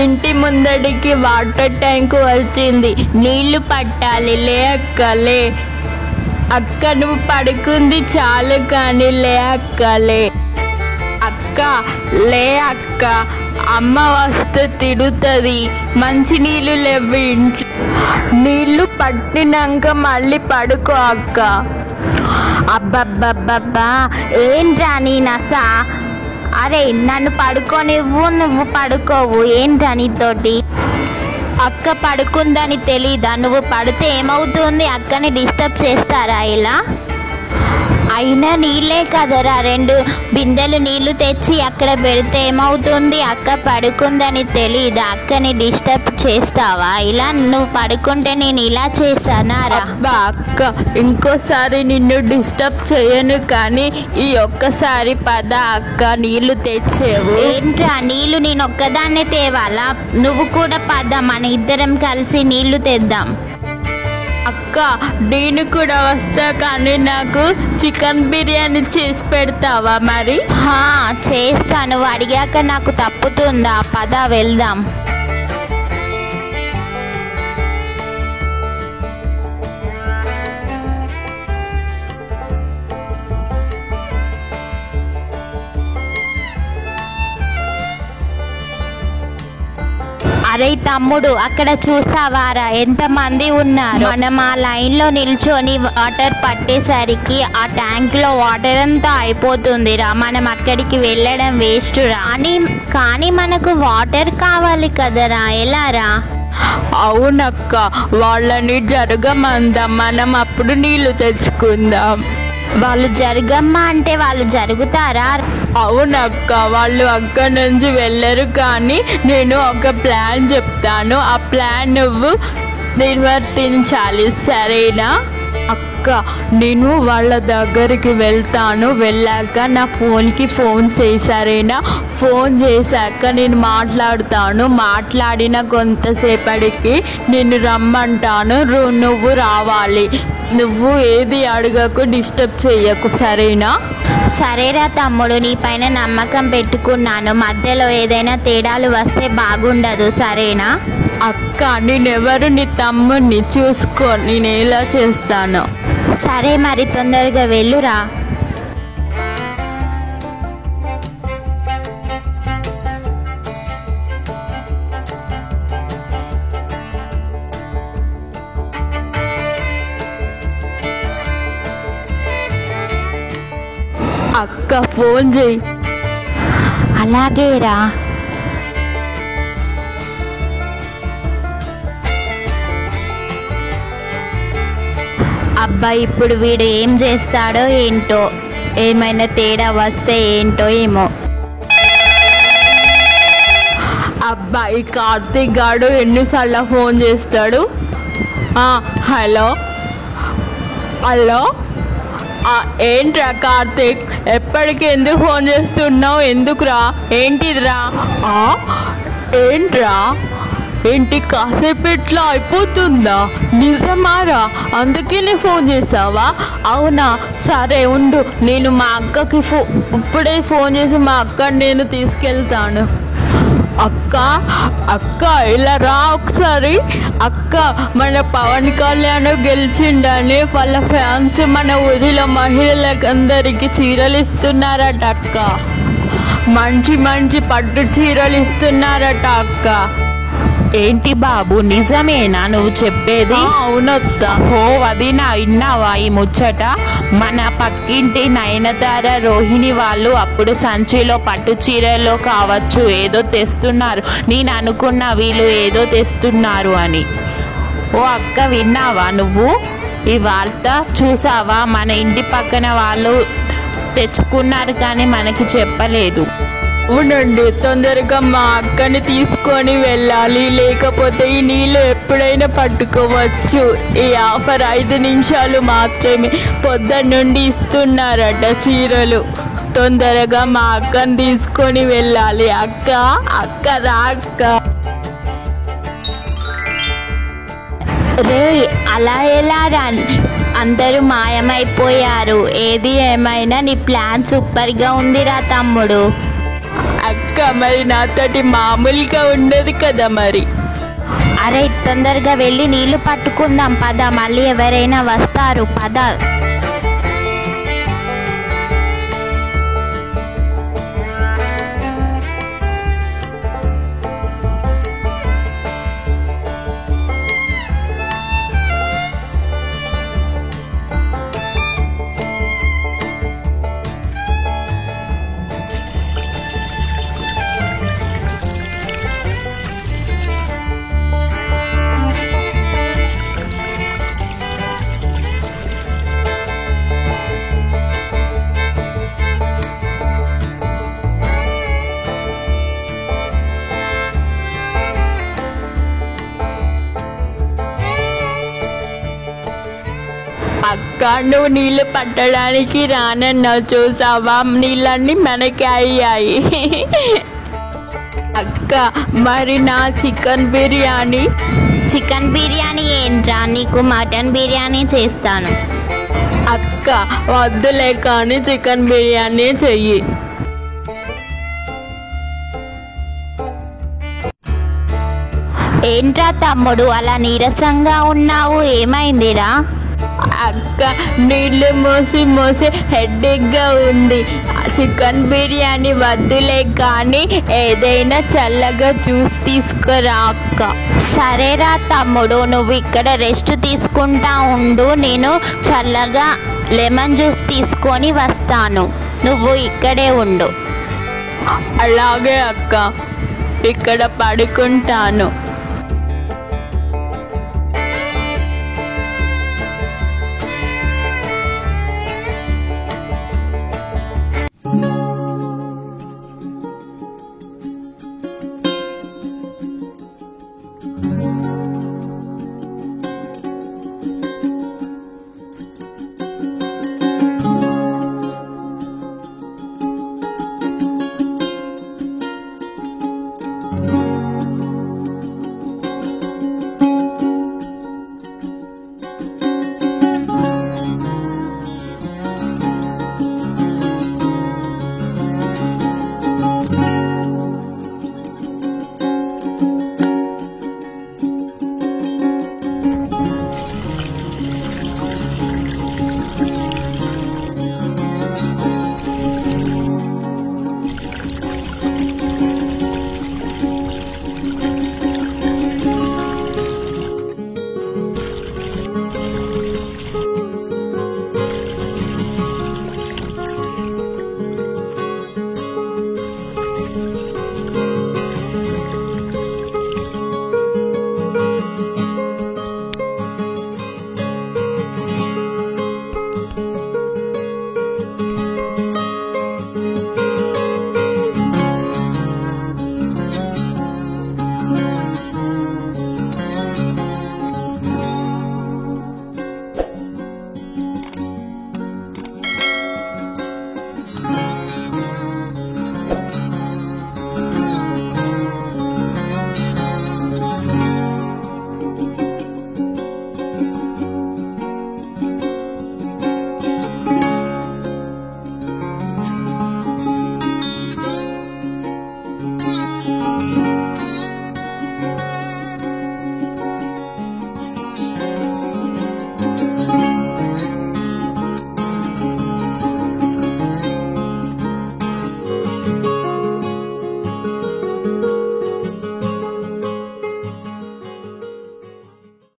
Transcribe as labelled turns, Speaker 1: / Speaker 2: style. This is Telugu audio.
Speaker 1: ఇంటి ముందడికి వాటర్ ట్యాంక్ వచ్చింది, నీళ్లు పట్టాలి. లే అక్క లే. అక్క నువ్వు పడుకుంది చాలు కానీ లే అక్క లే. అక్క లే అక్క, అమ్మ వస్తే తిడుతుంది. మంచి నీళ్ళు లేవు ఇంట్లో. నీళ్లు పట్టినాక మళ్ళీ పడుకో అక్క.
Speaker 2: అబ్బబ్బబ్బబ్బా ఏంట్రా నీ నస? అరే నన్ను పడుకోనివ్వు, నువ్వు పడుకోవు. ఏంట్రా నీతోటి? అక్క పడుకుందని తెలీదా? నువ్వు పడితే ఏమవుతుంది? అక్కని డిస్టర్బ్ చేస్తారా ఇలా? అయినా నీళ్ళే కదరా, 2 బిందెలు నీళ్లు తెచ్చి అక్కడ పెడితే ఏమవుతుంది? అక్క పడుకుందని తెలీదా? అక్కని డిస్టర్బ్ చేస్తావా ఇలా? నువ్వు పడుకుంటే నేను ఇలా చేశానారా?
Speaker 1: అబ్బా అక్క, ఇంకోసారి నిన్ను డిస్టర్బ్ చేయను కానీ ఈ ఒక్కసారి పద అక్క, నీళ్లు తెచ్చేవు.
Speaker 2: ఏంట్రా నీళ్లు నేను ఒక్కదాన్నే తేవాలా? నువ్వు కూడా పద, మన ఇద్దరం కలిసి నీళ్లు తెద్దాం.
Speaker 1: అక్క నేను కూడా వస్తా కానీ నాకు చికెన్ బిర్యానీ చేసి పెడతావా మరి?
Speaker 2: చేస్తాను. అడిగాక నాకు తప్పుతుందా? పద వెళ్దాం. అరే తమ్ముడు, అక్కడ చూసావారా ఎంతమంది ఉన్నారు? మనం ఆ లైన్లో నిల్చొని వాటర్ పట్టేసరికి ఆ ట్యాంక్లో వాటర్ అంతా అయిపోతుందిరా. మనం అక్కడికి వెళ్ళడం వేస్ట్ రా. కానీ మనకు వాటర్ కావాలి కదరా, ఎలారా?
Speaker 1: అవునక్క, వాళ్ళని జరగమందాం, మనం అప్పుడు నీళ్లు తెచ్చుకుందాం.
Speaker 2: వాళ్ళు జరగమ్మా అంటే వాళ్ళు జరుగుతారా?
Speaker 1: అవునక్క, వాళ్ళు అక్కడి నుంచి వెళ్ళరు కానీ నేను ఒక ప్లాన్ చెప్తాను, ఆ ప్లాన్ నువ్వు నిర్వర్తించాలి, సరేనా? అక్క నేను వాళ్ళ దగ్గరికి వెళ్తాను, వెళ్ళాక నా ఫోన్కి ఫోన్ చేశారేనా? ఫోన్ చేశాక నేను మాట్లాడుతాను, మాట్లాడిన కొంతసేపటికి నేను రమ్మంటాను, నువ్వు రావాలి. నువ్వు ఏది అడగకు, డిస్టర్బ్ చెయ్యకు, సరేనా?
Speaker 2: సరేరా తమ్ముడు, నీ పైన నమ్మకం పెట్టుకున్నాను. మధ్యలో ఏదైనా తేడాలు వస్తే బాగుండదు, సరేనా?
Speaker 1: అక్క నేనెవరు? నీ తమ్ముడిని, చూసుకో నేను ఎలా చేస్తాను.
Speaker 2: సరే మరి తొందరగా వెళ్ళురా.
Speaker 1: అక్క ఫోన్ చేయి.
Speaker 2: అలాగేరా. అబ్బా ఇప్పుడు వీడు ఏం చేస్తాడో ఏంటో, ఏమైనా తేడా వస్తే ఏంటో ఏమో.
Speaker 1: అబ్బాయి కార్తీక్ గాడు ఎన్నిసార్లు ఫోన్ చేస్తాడు? హలో హలో, ఏంట్రా కార్తీక్, ఎప్పటికీ ఎందుకు ఫోన్ చేస్తున్నావు? ఎందుకురా? ఏంటిదిరా? ఏంట్రా? ఏంటి కాసేపు ఇట్లా అయిపోతుందా? నిజమారా? అందుకే నీ ఫోన్ చేసావా? అవునా, సరే ఉండు, నేను మా అక్కకి ఇప్పుడే ఫోన్ చేసి మా అక్కని నేను తీసుకెళ్తాను. అక్క అక్క ఇలా రా ఒకసారి. అక్క మన పవన్ కళ్యాణ్ గెలిచిండని వాళ్ళ ఫ్యాన్స్ మన ఊరిలో మహిళలందరికీ చీరలు ఇస్తున్నారట అక్క. మంచి మంచి పట్టు చీరలు ఇస్తున్నారట అక్క.
Speaker 3: ఏంటి బాబు, నిజమేనా నువ్వు చెప్పేది?
Speaker 1: అవునత్త.
Speaker 3: వదినా, విన్నావా ఈ ముచ్చట? మన పక్కింటి నయనతార, రోహిణి వాళ్ళు అప్పుడు సంచిలో పట్టు చీరలో కావచ్చు ఏదో తెస్తున్నారు. నేను అనుకున్నా వీళ్ళు ఏదో తెస్తున్నారు అని. ఓ అక్క, విన్నావా నువ్వు ఈ వార్త? చూసావా? మన ఇంటి పక్కన వాళ్ళు తెచ్చుకున్నారు కానీ మనకి చెప్పలేదు.
Speaker 1: అవునండి, తొందరగా మా అక్కని తీసుకొని వెళ్ళాలి, లేకపోతే ఈ నీళ్ళు ఎప్పుడైనా పట్టుకోవచ్చు. ఈ ఆఫర్ 5 నిమిషాలు మాత్రమే, పొద్దున్న నుండి ఇస్తున్నారట చీరలు. తొందరగా మా అక్కని తీసుకొని వెళ్ళాలి. అక్క అక్క రా అక్క.
Speaker 2: రే అలా ఎలా రా? అందరూ మాయమైపోయారు. ఏది ఏమైనా నీ ప్లాన్ సూపర్గా ఉందిరా తమ్ముడు.
Speaker 1: అక్క మరి నాతోటి మామూలుగా ఉండదు కదా మరి.
Speaker 2: అరే తొందరగా వెళ్ళి నీళ్లు పట్టుకుందాం పద, మళ్ళీ ఎవరైనా వస్తారు పద.
Speaker 1: అక్క నువ్వు నీళ్ళు పట్టడానికి రానన్నావు, చూసావా నీళ్ళన్నీ మనకి అయ్యాయి. అక్క మరి నా చికెన్ బిర్యానీ.
Speaker 2: చికెన్ బిర్యానీ ఏంట్రా, నీకు మటన్ బిర్యానీ చేస్తాను.
Speaker 1: అక్క వద్దులే కానీ చికెన్ బిర్యానీ చెయ్యి.
Speaker 2: ఏంట్రా తమ్ముడు అలా నీరసంగా ఉన్నావు, ఏమైందిరా?
Speaker 1: అక్క నీళ్ళు మోసి మోసి హెడ్ఏక్గా ఉంది. చికెన్ బిర్యానీ వద్దులే కానీ ఏదైనా చల్లగా జ్యూస్ తీసుకురా అక్క.
Speaker 2: సరేరా తమ్ముడు, నువ్వు ఇక్కడ రెస్ట్ తీసుకుంటా ఉండు, నేను చల్లగా లెమన్ జ్యూస్ తీసుకొని వస్తాను, నువ్వు ఇక్కడే ఉండు.
Speaker 1: అలాగే అక్క, ఇక్కడ పడుకుంటాను.